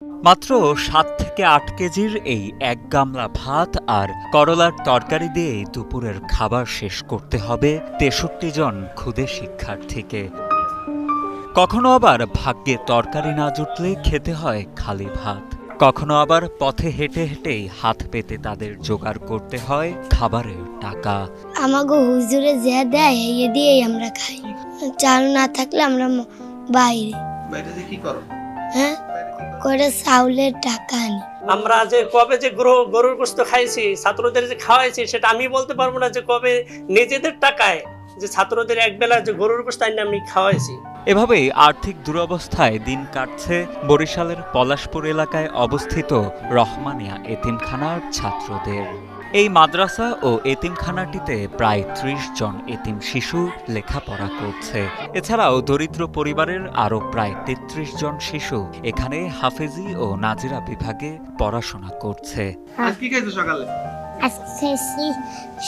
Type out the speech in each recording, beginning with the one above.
মাত্র ৭ থেকে ৮ কেজির এই এক গামলা ভাত আর করলার তরকারি দিয়েই দুপুরের খাবার শেষ করতে হবে ৬৩ জন ক্ষুদে শিক্ষার্থীকে। কখনো আবার ভাগ্যে তরকারি না জুটলে খেতে হয় খালি ভাত, কখনো আবার পথে হেঁটে হেঁটেই হাত পেতে তাদের জোগাড় করতে হয় খাবারের টাকা। আমাকে হুজুরে যা দেয় এই দিয়েই আমরা খাই। চাল না থাকলে আমরা বাইরে কি করো? হ্যাঁ, করে চাউলের টাকা আনি। আমরা যে কবে যে গরুর গোশত খাইছি, ছাত্রদের যে খাওয়াইছি, সেটা আমি বলতে পারবো না যে কবে নিজেদের টাকায় যে ছাত্রদের একবেলা যে গরুর গোশত আনি আমি খাওয়াইছি। এভাবেই আর্থিক দুরবস্থায় দিন কাটছে বরিশালের পলাশপুর এলাকায় অবস্থিত রহমানিয়া এতিমখানার ছাত্রদের। এই মাদ্রাসা ও এতিমখানাটিতে প্রায় ৩০ জন এতিম শিশু লেখাপড়া করছে। এছাড়াও দরিদ্র পরিবারের আরও প্রায় ৩৩ জন শিশু এখানে হাফেজি ও নাজিরা বিভাগে পড়াশোনা করছে। কি খাইছো সকালে?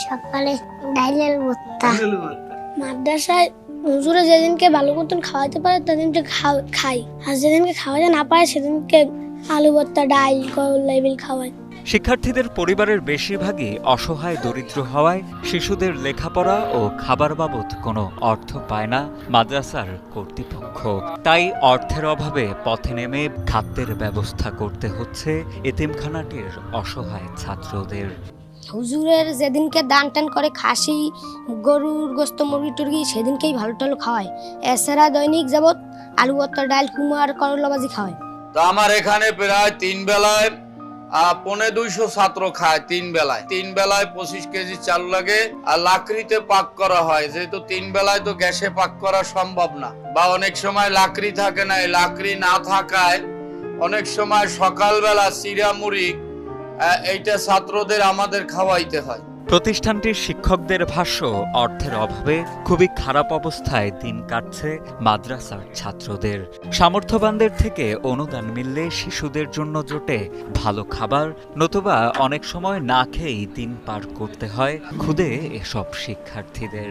সকালে ডাইলের ভর্তা। মাদ্রাসায় হুজুরে যেদিনকে ভালো মতন খাওয়াতে পারে সেদিনকে খাই, আর যেদিনকে খাওয়াতে না পারে সেদিনকে আলু ভর্তা, ডাল, করলা খাওয়াই। শিক্ষার্থীদের পরিবারের বেশিরভাগই অসহায় দরিদ্র হওয়ায় শিশুদের লেখাপড়া ও খাবার বাবদ কোনো অর্থ পায় না মাদ্রাসার কর্তৃপক্ষ। তাই অর্থের অভাবে পথে নেমে খাদ্যের ব্যবস্থা করতে হচ্ছে এতিমখানাটির অসহায় ছাত্রদের। হুজুরের যেদিনকে দান টান করে খাসি, গরুর গোস্ত, মুরগি টুরগি সেদিনকেই ভালো টালো খাওয়ায়। এছাড়া দৈনিক যাবত আলু ভর্তা, ডাল, কুমার, করলা ভাজি খাওয়ায়। তো আমার এখানে প্রায় ৩ বেলায় ২৫০ ছাত্র খায়। ৩ বেলায় ২৫ কেজি চাল লাগে। আর লাকড়িতে পাক করা হয়, যেহেতু 3 বেলায় তো গ্যাসে পাক করা সম্ভব না, বা অনেক সময় লাকড়ি থাকে না। এই লাকড়ি না থাকায় অনেক সময় সকালবেলা চিড়া মুড়ি এইটা ছাত্রদের আমাদের খাওয়াইতে হয়। প্রতিষ্ঠানটির শিক্ষকদের ভাষ্য, অর্থের অভাবে খুবই খারাপ অবস্থায় দিন কাটছে মাদ্রাসার ছাত্রদের। সামর্থ্যবানদের থেকে অনুদান মিললে শিশুদের জন্য জোটে ভালো খাবার, নতুবা অনেক সময় না খেয়েই দিন পার করতে হয় ক্ষুদে এসব শিক্ষার্থীদের।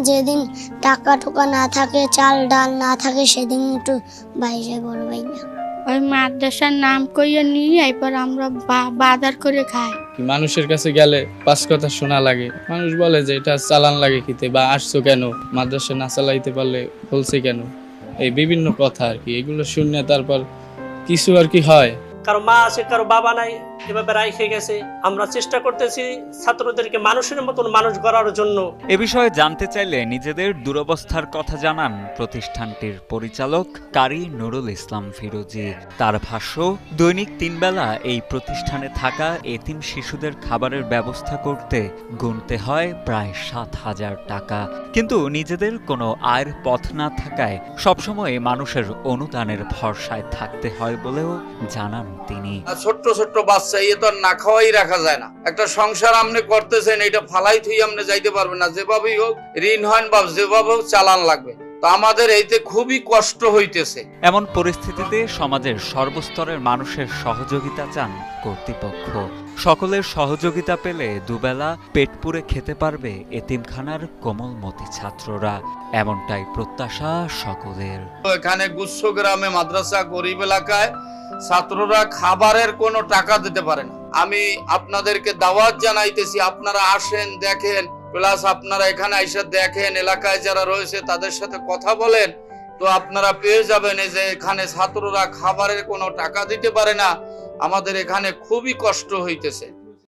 যেদিন টাকা টোকা না থাকে, চাল ডাল না থাকে, সেদিন একটু বাইরে বড় ভাই না ওই মাদ্রাসার নাম কইয়া নিয়ে এরপর আমরা বাজার করে খাই। মানুষের কাছে গেলে 5 কথা শোনা লাগে। মানুষ বলে যে এটা চালান লাগে খেতে, বা আসছো কেন, মাদ্রাসা না চালাইতে পারলে বলছে কেন, এই বিভিন্ন কথা আর কি। এগুলো শুনে তারপর কিছু আর কি হয়। কারো মা আছে, কারো বাবা নাই, এভাবে রাইখে গেছে। আমরা চেষ্টা করতেছি ছাত্রদেরকে মানুষের মতন মানুষ গড়ার জন্য। এ বিষয়ে জানতে চাইলে নিজেদের দুরবস্থার কথা জানান প্রতিষ্ঠানটির পরিচালক কারি নুরুল ইসলাম ফিরোজি। তার ভাষ্য, দৈনিক ৩ বেলা এই প্রতিষ্ঠানে থাকা এতিম শিশুদের খাবারের ব্যবস্থা করতে গুনতে হয় প্রায় ৭,০০০ টাকা। কিন্তু নিজেদের কোনো আয়ের পথ না থাকায় সবসময় মানুষের অনুদানের ভরসায় থাকতে হয় বলেও জানান তিনি। ছোট্ট ছোট্ট বাচ্চা, ইয়ে তো না খাওয়াই রাখা যায় না। একটা সংসার আপনি করতেছেন, এটা ফালাই থুই আপনি যাইতে পারবেন না। যেভাবেই হোক ঋণ হয় বা যেভাবে হোক চালান লাগবে। তো আমাদের এইতে খুবই কষ্ট হইতেছে। এমন পরিস্থিতিতে সমাজের সর্বস্তরের মানুষের সহযোগিতা চান কর্তৃপক্ষ। সকলের সহযোগিতা পেলে দুবেলা পেট পুরে খেতে পারবে এতিমখানার কোমলমতি ছাত্ররা, এমনটাই প্রত্যাশা সকলের। এখানে গুচ্ছগ্রামে মাদ্রাসা গরিব এলাকায় ছাত্ররা খাবারের কোনো টাকা দিতে পারে না। আমি আপনাদেরকে দাওয়াত জানাইতেছি, আপনারা আসেন, দেখেন, প্লাস আপনারা এখানে এসে দেখেন, এলাকায় যারা রয়েছে তাদের সাথে কথা বলেন, তো আপনারা পেয়ে যাবেন যে এখানে ছাত্ররা খাবারের কোনো টাকা দিতে পারে না। আমাদের এখানে খুবই কষ্ট হইতেছে।